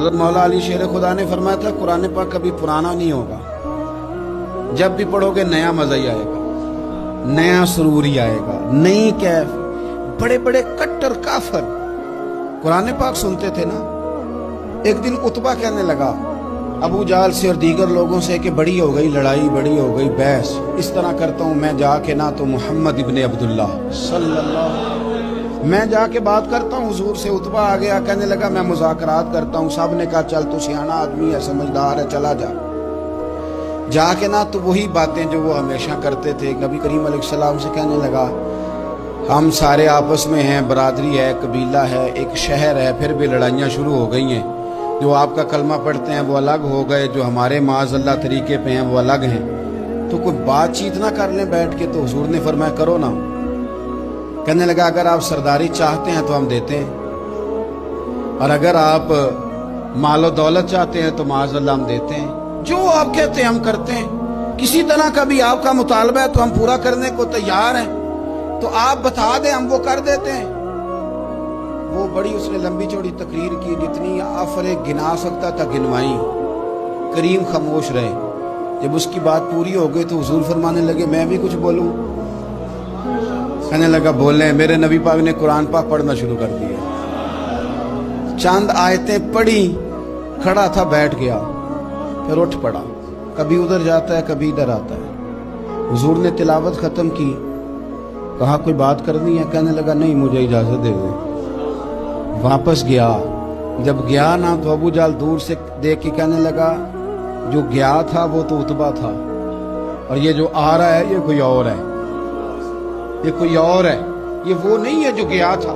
हजरत मौला अली शेर खुदा ने फरमाया था कुरान पाक कभी पुराना नहीं होगा, जब भी पढ़ोगे नया मजा ही आएगा, नया सुरूर ही आएगा, नई कैफ। बड़े बड़े कट्टर काफर कुरान पाक सुनते थे ना। एक दिन उतबा कहने लगा अबू जाल से और दीगर लोगों से कि बड़ी हो गई लड़ाई, बड़ी हो गई बहस, इस तरह करता हूँ मैं जाके ना तो मोहम्मद इब्ने अब्दुल्ला सल्लल्लाहु, मैं जाके बात करता हूँ हुजूर से। उतबा आ गया, कहने लगा मैं मुज़ाकरात करता हूँ। सब ने कहा चल तू सियाना आदमी है, समझदार है, चला जा। जाके ना तो वही बातें जो वो हमेशा करते थे। नबी करीम अलैहिस्सलाम से कहने लगा हम सारे आपस में हैं, बरादरी है, कबीला है, एक शहर है, फिर भी लड़ाइयाँ शुरू हो गई हैं। जो आपका कलमा पढ़ते हैं वो अलग हो गए, जो हमारे माज़अल्लाह तरीके पे हैं वो अलग हैं। तो कोई बातचीत ना कर लें बैठ के। तो हुजूर ने फरमाया करो ना। कहने लगा अगर आप सरदारी चाहते हैं तो हम देते हैं, और अगर आप मालो दौलत चाहते हैं तो माज़अल्लाह हम देते हैं। जो आप कहते हैं हम करते हैं। किसी तरह का भी आपका मुतालबा है तो हम पूरा करने को तैयार हैं, तो आप बता दें हम वो कर देते हैं। वो बड़ी उसने लंबी चौड़ी तकरीर की, जितनी आफरे गिना सकता था गिनवाई। करीम खामोश रहे। जब उसकी बात पूरी हो गई तो हुजूर फरमाने लगे मैं भी कुछ बोलूं। कहने लगा बोले। मेरे नबी पाक ने कुरान पाक पढ़ना शुरू कर दिया। चंद आयतें पढ़ी, खड़ा था, बैठ गया, फिर उठ पड़ा। कभी उधर जाता है कभी इधर आता है। हुजूर ने तिलावत खत्म की, कहा कोई बात करनी है? कहने लगा नहीं मुझे इजाजत दे दे। वापस गया। जब गया ना तो अबू जाल दूर से देख के कहने लगा जो गया था वो तो उतबा था, और ये जो आ रहा है ये कोई और है, ये कोई और है, ये वो नहीं है जो गया था।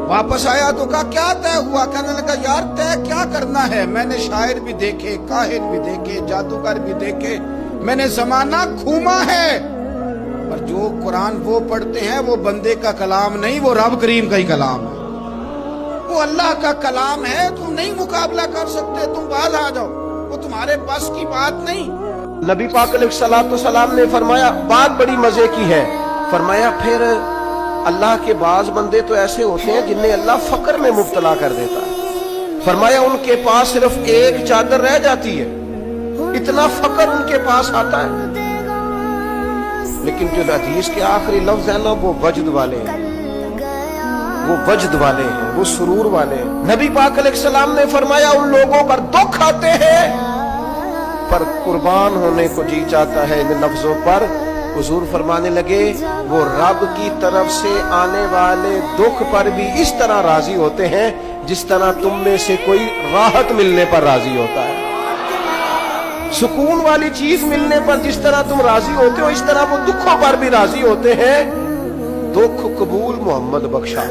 वापस आया तो कहा क्या तय हुआ? कहने लगा यार तय क्या करना है, मैंने शायर भी देखे, काहिन भी देखे, जादूगर भी देखे, मैंने जमाना घूमा है, पर जो कुरान वो पढ़ते हैं वो बंदे का कलाम नहीं, वो रब करीम का ही कलाम है, वो अल्लाह का कलाम है। तुम नहीं मुकाबला कर सकते, तुम बाहर आ जाओ, वो तुम्हारे पास की बात नहीं। नबी पाक अलैहिस्सलाम ने फरमाया बात बड़ी मजे की है। फरमाया फिर अल्लाह के बाज बंदे तो ऐसे होते हैं जिन्हें अल्लाह फकर में मुब्तला कर देता है। फरमाया उनके पास सिर्फ एक चादर रह जाती है, इतना फकर उनके पास आता है। लेकिन जो हदीस के आखिरी लफ्ज है ना वो वजद वाले हैं, वो वजद वाले हैं, वो सुरूर वाले हैं। नबी पाक अलैहिस्सलाम ने फरमाया उन लोगों पर दुख आते हैं पर कुर्बान होने को जी चाहता है इन लफ्जों पर। हुजूर फरमाने लगे वो रब की तरफ से आने वाले दुख पर भी इस तरह राजी होते हैं जिस तरह तुम में से कोई राहत मिलने पर राजी होता है। सुकून वाली चीज मिलने पर जिस तरह तुम राजी होते हो, इस तरह वो दुखों पर भी राजी होते हैं। दुख कबूल मोहम्मद बख्शा,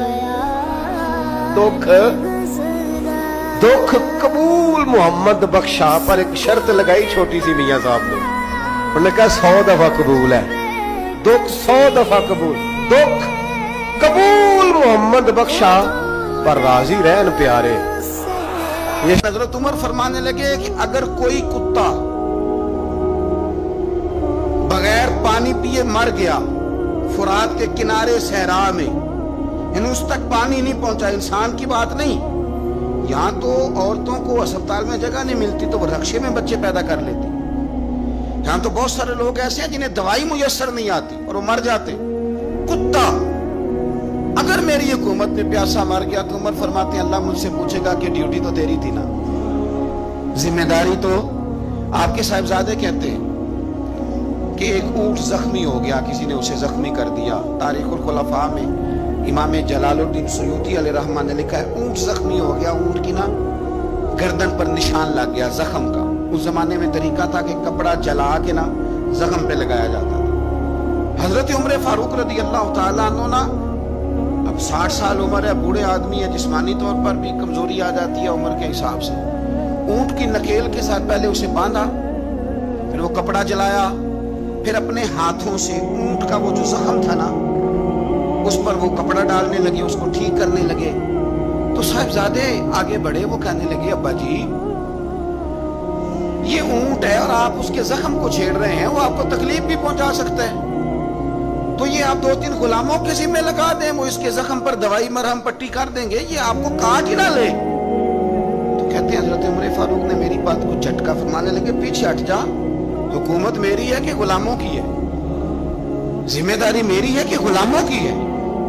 दुख कबूल मोहम्मद बख्शा, पर एक शर्त लगाई छोटी सी मियां साहब ने। उन्होंने कहा 100 दफा कबूल है, दुख 100 दफा कबूल, दुख कबूल मोहम्मद बख्शा, पर राजी रहन प्यारे। ये हजरत उमर फरमाने लगे कि अगर कोई कुत्ता बगैर पानी पिए मर गया फुरात के किनारे सहरा में, इन उस तक पानी नहीं पहुंचा, इंसान की बात नहीं, यहाँ तो औरतों को अस्पताल में जगह नहीं मिलती तो वो रक्शे में बच्चे पैदा कर लेती। यहाँ तो बहुत सारे लोग ऐसे हैं जिन्हें दवाई मुयस्सर नहीं आती और वो मर जाते। कुत्ता अगर मेरी हुकूमत में प्यासा मर गया तो उमर फरमाते हैं अल्लाह मुझसे पूछेगा कि ड्यूटी तो तेरी थी ना, जिम्मेदारी तो आपके साहिबजादे कहते हैं कि एक ऊंट जख्मी हो गया, किसी ने उसे जख्मी कर दिया। तारीखुल खुलफा में इमाम जलालुद्दीन सुयूती अलैहिर्रहमान ने लिखा है ऊंट जख्मी हो गया, ऊंट की ना गर्दन पर निशान लग गया जख्म का। उस जमाने में तरीका था कि कपड़ा जला के ना जख्म पे लगाया जाता था। हजरत उमर फारूक रदी अल्लाह तआला अन्हु ना अब 60 साल उम्र है, बूढ़े आदमी है, जिस्मानी तौर पर भी कमजोरी आ जाती है उम्र के हिसाब से। ऊंट की नकेल के साथ पहले उसे बांधा, फिर वो कपड़ा जलाया, फिर अपने हाथों से ऊंट का वो जो जख्म था ना उस पर वो कपड़ा डालने लगे, उसको ठीक करने लगे। तो साहिबजादे आगे बढ़े, वो कहने लगे अब्बा जी ये ऊंट है और आप उसके जख्म को छेड़ रहे हैं, वो आपको तकलीफ भी पहुंचा सकता है, तो ये आप 2-3 गुलामों के जिम्मे लगा दें, वो इसके जख्म पर दवाई मरहम पट्टी कर देंगे, ये आपको काट ही ना ले। तो कहने फरमाते हैं हजरत उमर फारूक ने मेरी बात को झटका, फरमाने लगे पीछे हट जा, हुकूमत मेरी है कि गुलामों की है, जिम्मेदारी मेरी है कि गुलामों की है।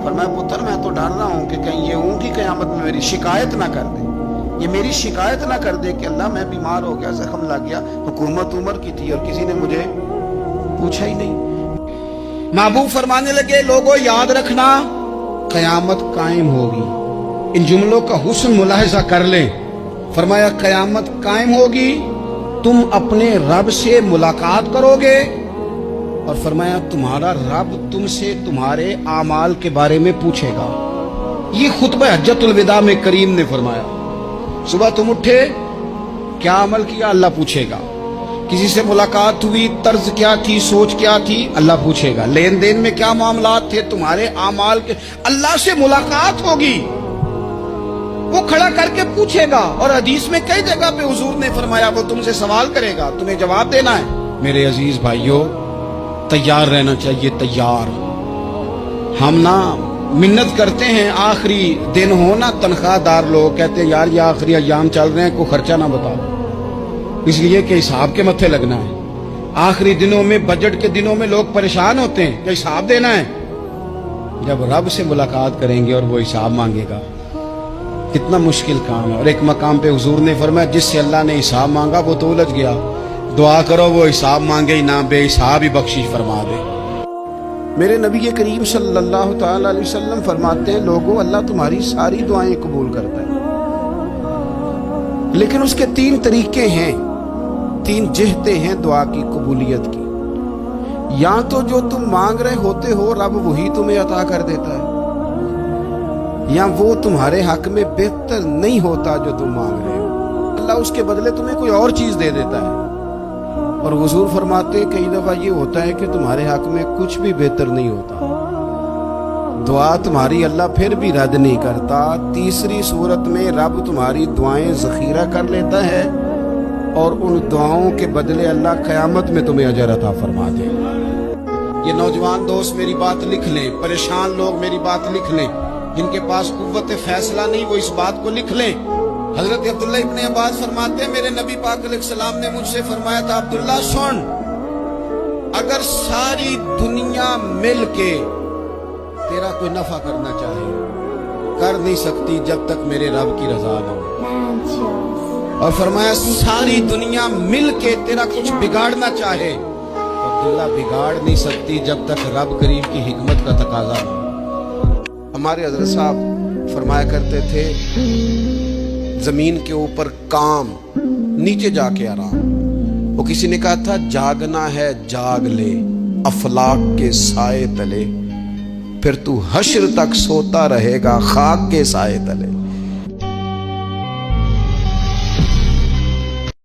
फरमाया पुत्र मैं तो डर रहा हूं कि कहीं ये ऊंट की कयामत में मेरी शिकायत ना कर दे, ये मेरी शिकायत ना कर दे कि अल्लाह मैं बीमार हो गया, जख्म लग गया, हुकूमत उमर की थी और किसी ने मुझे पूछा ही नहीं। महबूब फरमाने लगे लोगों याद रखना कयामत कायम होगी। इन जुमलों का हुस्न मुलाहिजा कर ले। फरमाया कयामत कायम होगी, तुम अपने रब से मुलाकात करोगे और फरमाया तुम्हारा रब तुमसे तुम्हारे आमाल के बारे में पूछेगा। ये खुतबा हज्जतुल विदा में करीम ने फरमाया, सुबह तुम उठे क्या अमल किया, अल्लाह पूछेगा। किसी से मुलाकात हुई, तर्ज क्या थी, सोच क्या थी, अल्लाह पूछेगा। लेन देन में क्या मामलात थे, तुम्हारे आमाल के, अल्लाह से मुलाकात होगी, वो खड़ा करके पूछेगा। और हदीस में कई जगह पे हुजूर ने फरमाया वो तुमसे सवाल करेगा, तुम्हें जवाब देना है। मेरे अजीज भाइयों तैयार रहना चाहिए, तैयार। हम ना मिन्नत करते हैं आखिरी दिन हो ना, तनख्वाहदार लोग कहते हैं यार ये आखिरी अयाम चल रहे हैं, कोई खर्चा ना बताओ, इसलिए कि हिसाब के मत्थे लगना है। आखिरी दिनों में, बजट के दिनों में लोग परेशान होते हैं कि हिसाब देना है। जब रब से मुलाकात करेंगे और वो हिसाब मांगेगा, कितना मुश्किल काम है। और एक मकाम पे हुजूर ने फरमाया जिससे अल्लाह ने हिसाब मांगा वो तो उलझ गया, दुआ करो वो हिसाब मांगे ही ना, बेहिसाब ही बख्शिश फरमा दे। मेरे नबी करीम सल्लल्लाहु ताला अलैहि वसल्लम फरमाते हैं लोगों अल्लाह तुम्हारी सारी दुआएं कबूल करता है, लेकिन उसके 3 तरीके हैं, 3 जिहते हैं दुआ की कबूलियत की। या तो जो तुम मांग रहे होते हो रब वही तुम्हें अता कर देता है, या वो तुम्हारे हक में बेहतर नहीं होता जो तुम मांग रहे हो, अल्लाह उसके बदले तुम्हें कोई और चीज दे देता है। और हुजूर फरमाते कई दफा ये होता है कि तुम्हारे हक में कुछ भी बेहतर नहीं होता, दुआ तुम्हारी अल्लाह फिर भी रद्द नहीं करता। तीसरी सूरत में रब तुम्हारी दुआएं जखीरा कर लेता है और उन दुआओं के बदले अल्लाह क़यामत में तुम्हें अजर अता फरमा दे। ये नौजवान दोस्त मेरी बात लिख लें, परेशान लोग मेरी बात लिख लें, जिनके पास कुव्वत फैसला नहीं वो इस बात को लिख लें। हजरत अब्दुल्ला इब्ने अब्बास फरमाते हैं मेरे नबी पाक अलैहिस्सलाम ने मुझसे फरमाया था अब्दुल्ला सुन, अगर सारी दुनिया मिल के तेरा कोई नफा करना चाहे कर नहीं सकती जब तक मेरे रब की रजा ना हो। और फरमाया सारी दुनिया मिल के तेरा कुछ बिगाड़ना चाहे अब्दुल्ला बिगाड़ नहीं सकती जब तक रब करीम की हिकमत का तकाजा ना हो। हमारे हजरत साहब फरमाया करते थे जमीन के ऊपर काम, नीचे जाके आराम। वो किसी ने कहा था जागना है जाग ले अफलाक के साए तले, फिर तू हश्र तक सोता रहेगा खाक के साए तले।